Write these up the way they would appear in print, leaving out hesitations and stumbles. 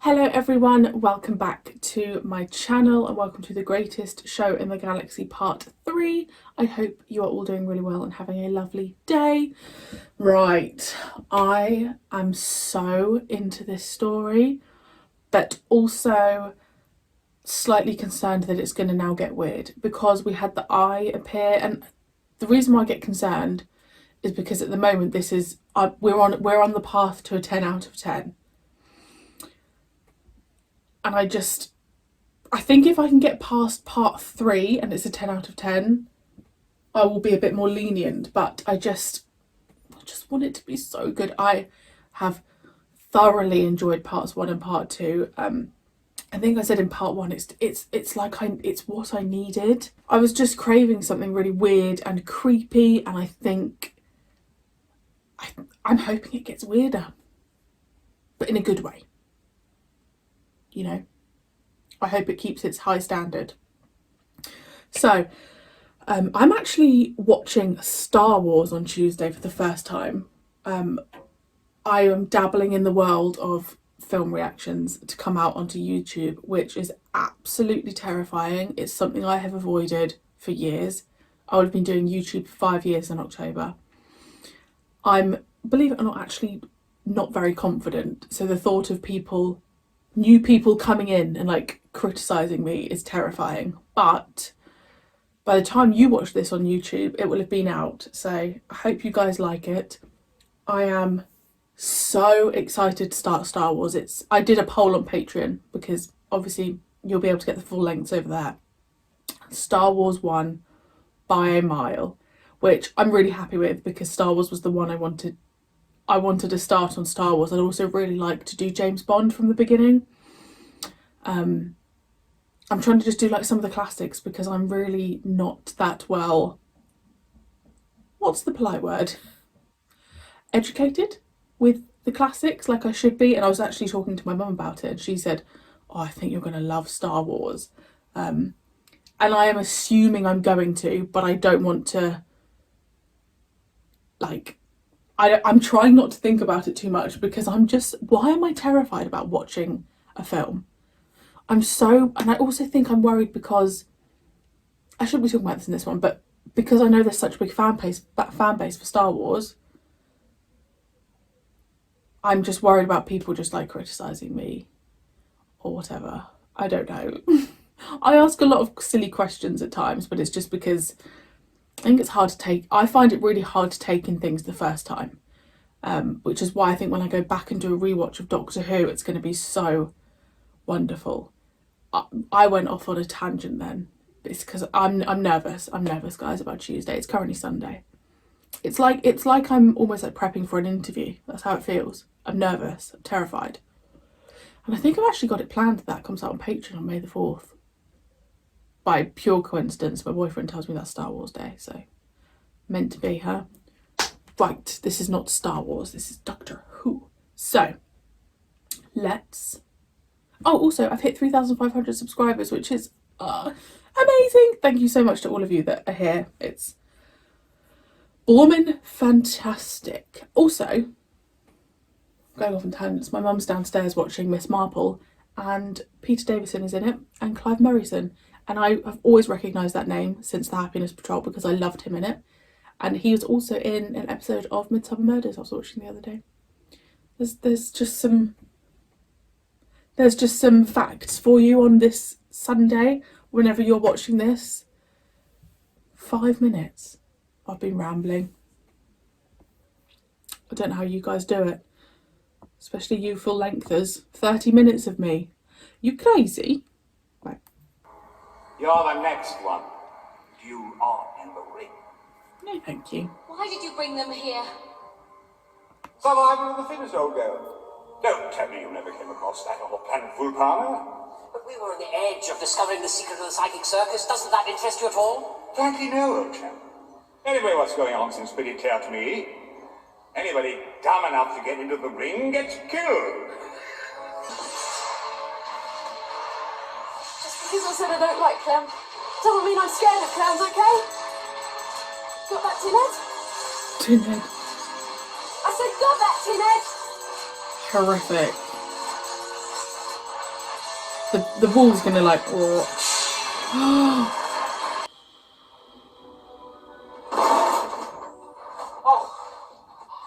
Hello everyone, welcome back to my channel and welcome to the greatest show in the galaxy part 3. I hope you are all doing really well and having a lovely day. Right, I am so into this story, but also slightly concerned that it's going to now get weird because we had the eye appear, and the reason why I get concerned is because at the moment this is we're on the path to a 10 out of 10. And I think if I can get past part 3 and it's a 10 out of 10, I will be a bit more lenient. But I just want it to be so good. I have thoroughly enjoyed parts 1 and part 2. I think I said in part 1, it's what I needed. I was just craving something really weird and creepy, and I think I'm hoping it gets weirder, but in a good way. You know, I hope it keeps its high standard. So, I'm actually watching Star Wars on Tuesday for the first time. I am dabbling in the world of film reactions to come out onto YouTube, which is absolutely terrifying. It's something I have avoided for years. I would have been doing YouTube for 5 years in October. I'm, believe it or not, actually not very confident. So the thought of new people coming in and like criticizing me is terrifying. But by the time you watch this on YouTube, it will have been out. So I hope you guys like it. I am so excited to start Star Wars. I did a poll on Patreon because obviously you'll be able to get the full lengths over there. Star Wars won by a mile, which I'm really happy with because Star Wars was the one I wanted to start on Star Wars. I'd also really like to do James Bond from the beginning. I'm trying to just do like some of the classics because I'm really not that well, what's the polite word, educated with the classics like I should be. And I was actually talking to my mum about it and she said, oh, I think you're going to love Star Wars. And I am assuming I'm going to, but I don't want to, like, I'm trying not to think about it too much because why am I terrified about watching a film? And I also think I'm worried because, I shouldn't be talking about this in this one, but because I know there's such a big fan base for Star Wars, I'm just worried about people just like criticizing me or whatever. I don't know. I ask a lot of silly questions at times, but it's just because I think it's hard to take. I find it really hard to take in things the first time, which is why I think when I go back and do a rewatch of Doctor Who, it's going to be so wonderful. I went off on a tangent then. It's because I'm nervous. I'm nervous, guys, about Tuesday. It's currently Sunday. It's like I'm almost like prepping for an interview. That's how it feels. I'm nervous. I'm terrified. And I think I've actually got it planned that comes out on Patreon on May the 4th. By pure coincidence, my boyfriend tells me that's Star Wars Day, so meant to be, huh? Right, this is not Star Wars, this is Doctor Who. So, also, I've hit 3,500 subscribers, which is amazing. Thank you so much to all of you that are here. It's bloomin' fantastic. Also, going off on tangents, my mum's downstairs watching Miss Marple, and Peter Davison is in it, and Clive Murrayson. And I have always recognised that name since The Happiness Patrol because I loved him in it. And he was also in an episode of Midsummer Murders I was watching the other day. There's just some facts for you on this Sunday whenever you're watching this. 5 minutes. I've been rambling. I don't know how you guys do it. Especially you full lengthers. 30 minutes of me. You crazy? Right. You're the next one. You are in the ring. No, thank you. Why did you bring them here? Survivor of the fittest, old girl. Don't tell me you never came across that on the planet Vulpana. But we were on the edge of discovering the secret of the psychic circus. Doesn't that interest you at all? Frankly, no, old chap. Anyway, what's going on seems pretty clear to me. Anybody dumb enough to get into the ring gets killed. Just because I said I don't like clowns doesn't mean I'm scared of clowns, okay? Got that, Tinhead? Tinhead. I said got that, Tinhead! Horrific. The wall's gonna like. Oh.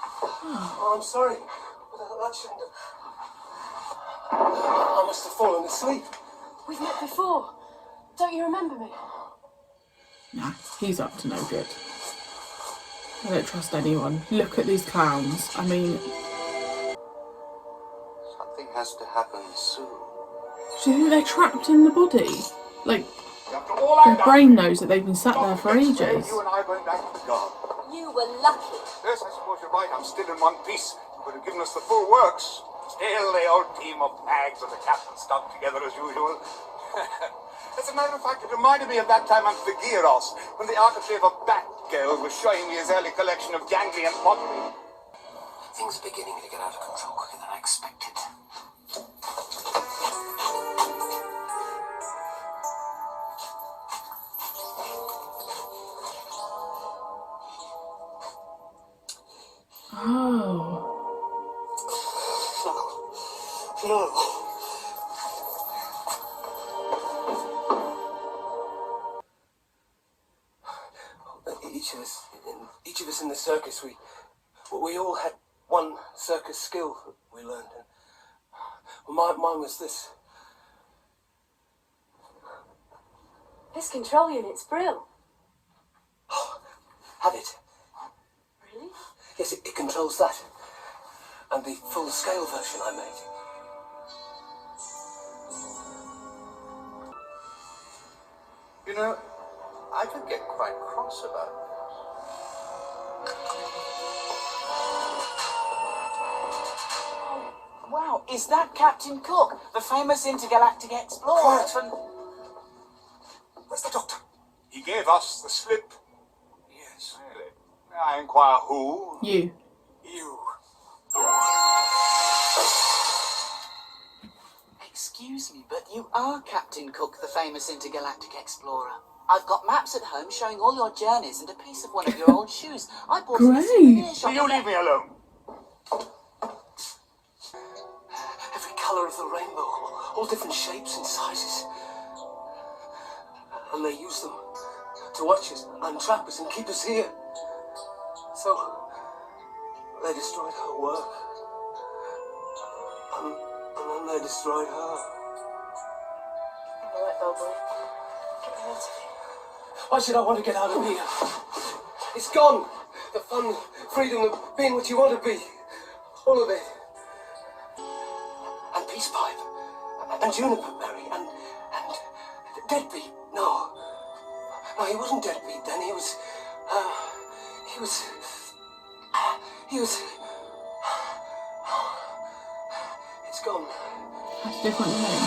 Oh, I'm sorry. That shouldn't have... I must have fallen asleep. We've met before. Don't you remember me? Nah, he's up to no good. I don't trust anyone. Look at these clowns. I mean, Something has to happen soon. do you think they're trapped in the body? Like, After all their I've done, brain knows that they've been sat there for next day, ages. You and I are going back to the garden. You were lucky. Yes, I suppose you're right. I'm still in one piece. You could have given us the full works. Still, the old team of hags and the captain stuck together as usual. As a matter of fact, it reminded me of that time on Figueros, when the architrave of Batgirl was showing me his early collection of ganglion pottery. Things are beginning to get out of control quicker than I expected. Oh. No. Each of us in the circus, we all had one circus skill that we learned. And mine was this. This control unit's brill. Have it. Really? Yes, it controls that. And the full-scale version I made. You know, I could get quite cross about it. Wow, is that Captain Cook, the famous intergalactic explorer? Quiet. Where's the doctor? He gave us the slip. Yes. Really? May I inquire who? You. You. Excuse me, but you are Captain Cook, the famous intergalactic explorer. I've got maps at home showing all your journeys and a piece of one of your old shoes. I bought it at a souvenir shop. Will you leave me alone? Every colour of the rainbow, all different shapes and sizes. And they use them to watch us, untrap us, and keep us here. So, they destroyed her work. And then they destroyed her. All right, Bellboy. Get me out of here. Why should I want to get out of here? It's gone. The fun, freedom of being what you want to be. All of it. And Peace Pipe. And Juniper Berry. And Deadbeat. No. No, he wasn't Deadbeat then. He was... It's gone. That's a different name.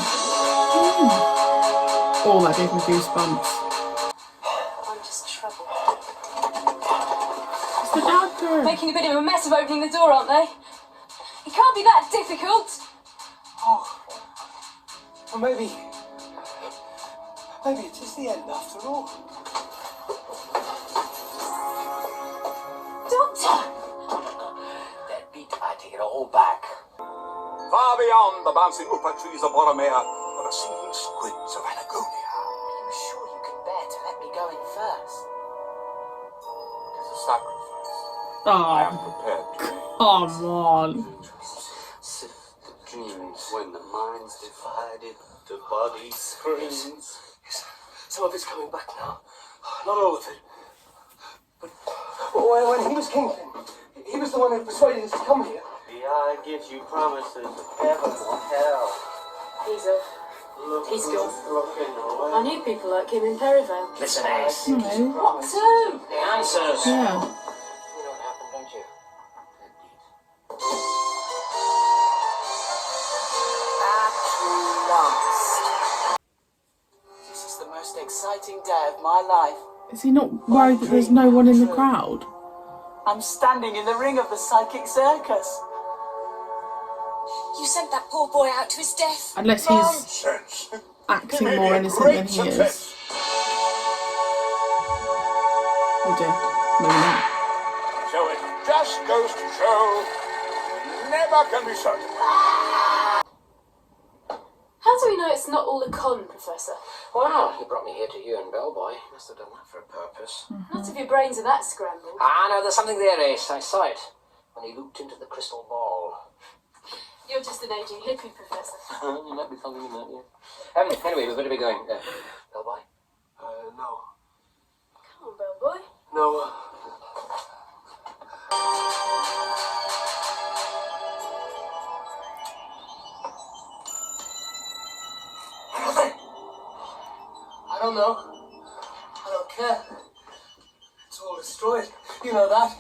Oh, that gave me goosebumps. I'm just trouble. It's the doctor. Making a bit of a mess of opening the door, aren't they? It can't be that difficult. Oh. Well, maybe it is the end after all. Doctor! Deadbeat, I take it all back. Far beyond the bouncing upa trees of Boromea are the singing squids of Patagonia. Are you sure you can bear to let me go in first? It is a sacrifice. I am Oh, prepared to make. come on. Sift the dreams when the mind's divided, the body screams. Yes, some of it's coming back now. Not all of it. But when he was kingpin, he was the one who persuaded us to come here. The eye gives you promises of heaven or hell. He's off. He's gone. I Away. knew people like him in Perivale. Listen, Ace. No. What to? The answers. Yeah. You know what happened, don't you? At last. This is the most exciting day of my life. Is he not worried that there's no one in the crowd? I'm standing in the ring of the psychic circus. You sent that poor boy out to his death. Unless he's Nonsense! He acting may more be a innocent great than he success. is. Oh dear. Maybe not. So it just goes to show, never can be certain. How do we know it's not all a con, Professor? Well, he brought me here to you and Bellboy. He must have done that for a purpose. Not if your brains are that scrambled. Ah, no, there's something there, Ace. I saw it when he looked into the crystal ball. You're just an aging hippie, Professor. You might be something in that, yeah. Anyway, we better be going. Bellboy? No. Come on, Bellboy. No, I don't know. I don't care. It's all destroyed. You know that.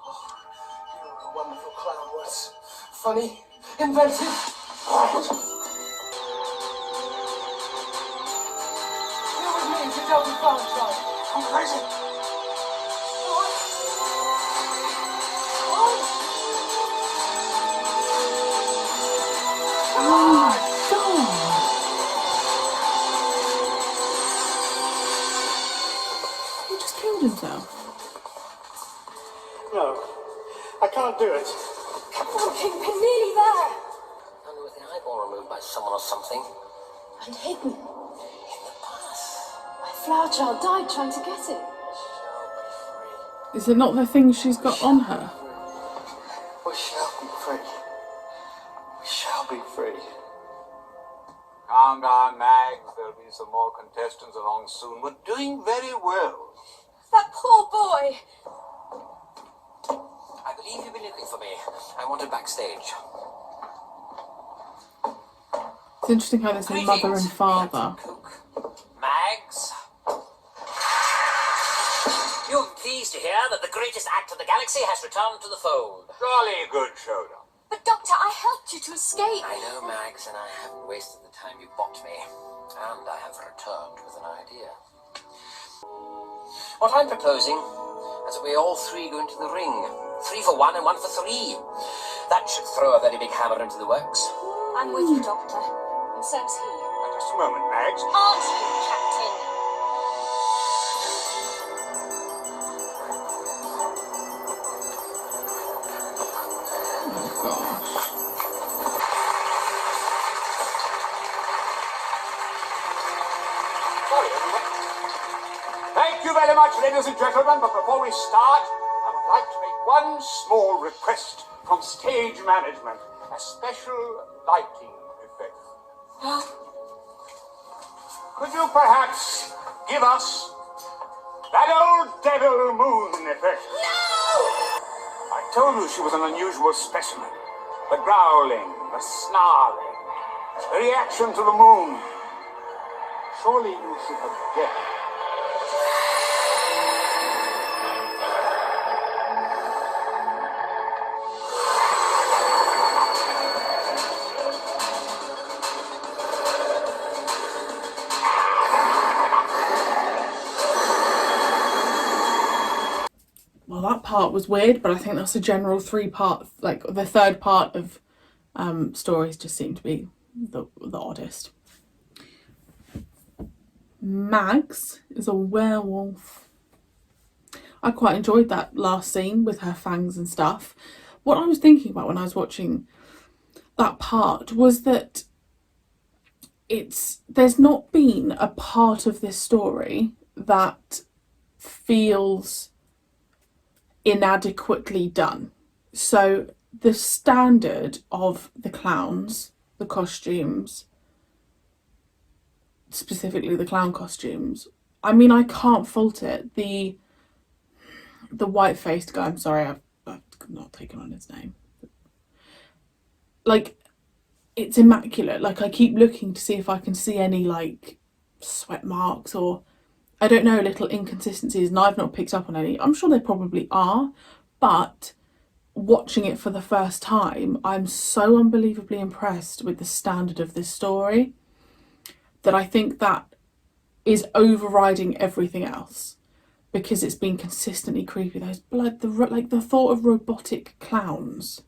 Oh, you were a wonderful clown once. Funny, inventive. You're with me to tell the Valentine. I'm crazy. He just killed himself. No, I can't do it. Come on, Kingpin, nearly there. Only with the eyeball removed by someone or something. And hidden. In the past. My flower child died trying to get it. Is it not the thing she's got on her? We shall be free. We shall be free. Calm down, Mags. There'll be some more contestants along soon. We're doing very well. That poor boy. I believe you've been looking for me. I wanted backstage. It's interesting how they say mother and father. Mags? You're pleased to hear that the greatest actor in the galaxy has returned to the fold. Jolly good showdown. But Doctor, I helped you to escape. I know, Mags, and I haven't wasted the time you bought me. And I have returned with an idea. What I'm proposing is that we all three go into the ring. 3 for 1 and 1 for 3. That should throw a very big hammer into the works. I'm with you, Doctor. And so's he. Just a moment, Mags. Aren't you, Captain? Sorry, everyone. Thank you very much, ladies and gentlemen, but before we start, I would like to make one small request from stage management. A special lighting effect. Could you perhaps give us that old devil moon effect? No! I told you she was an unusual specimen. The growling, the snarling, the reaction to the moon. Surely you should have guessed. Well, that part was weird, but I think that's a general 3-part, like the third part of stories just seem to be the oddest. Mags is a werewolf. I quite enjoyed that last scene with her fangs and stuff. What I was thinking about when I was watching that part was that there's not been a part of this story that feels inadequately done. So the standard of the clowns, the costumes, specifically the clown costumes, I mean, I can't fault it. The white-faced guy, I'm sorry, I've not taken on his name. Like, it's immaculate. Like, I keep looking to see if I can see any, like, sweat marks or, I don't know, little inconsistencies, and I've not picked up on any. I'm sure there probably are, but watching it for the first time, I'm so unbelievably impressed with the standard of this story that I think that is overriding everything else, because it's been consistently creepy. Those the thought of robotic clowns,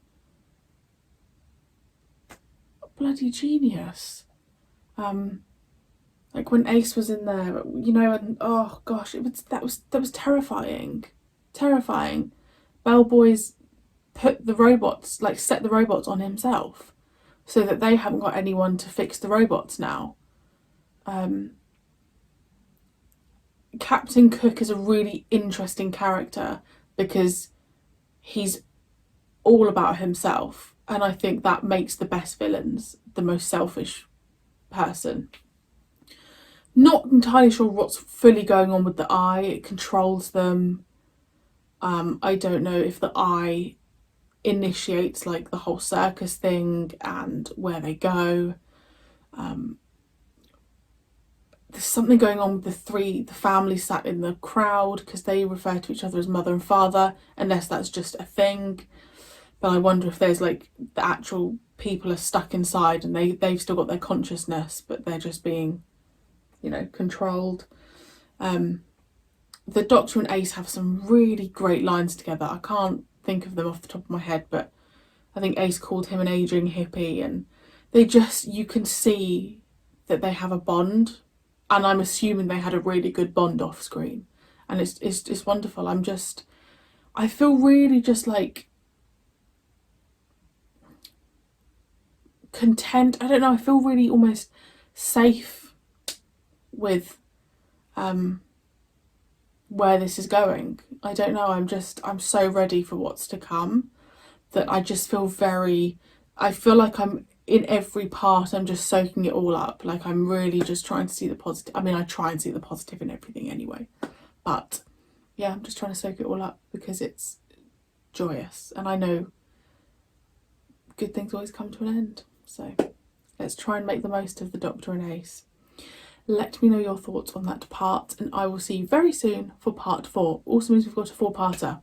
bloody genius. Like when Ace was in there, you know, and oh gosh, that was terrifying. Bellboy's set the robots on himself. so that they haven't got anyone to fix the robots now. Captain Cook is a really interesting character because he's all about himself, and I think that makes the best villains the most selfish person. Not entirely sure what's fully going on with the eye. It controls them. I don't know if the eye initiates like the whole circus thing and where they go. There's something going on with the family sat in the crowd because they refer to each other as mother and father, unless that's just a thing. But I wonder if there's like the actual people are stuck inside and they've still got their consciousness, but they're just being, you know, controlled. The Doctor and Ace have some really great lines together. I can't think of them off the top of my head, but I think Ace called him an aging hippie, and you can see that they have a bond, and I'm assuming they had a really good bond off screen, and it's wonderful. I feel really just like content. I don't know, I feel really almost safe with where this is going. I don't know, I'm so ready for what's to come that I just feel I feel like I'm in every part, I'm just soaking it all up. Like I'm really just trying to see the positive. I mean, I try and see the positive in everything anyway, but yeah, I'm just trying to soak it all up because it's joyous, and I know good things always come to an end. So let's try and make the most of the Doctor and Ace. Let me know your thoughts on that part, and I will see you very soon for part 4. Also means we've got a 4-parter.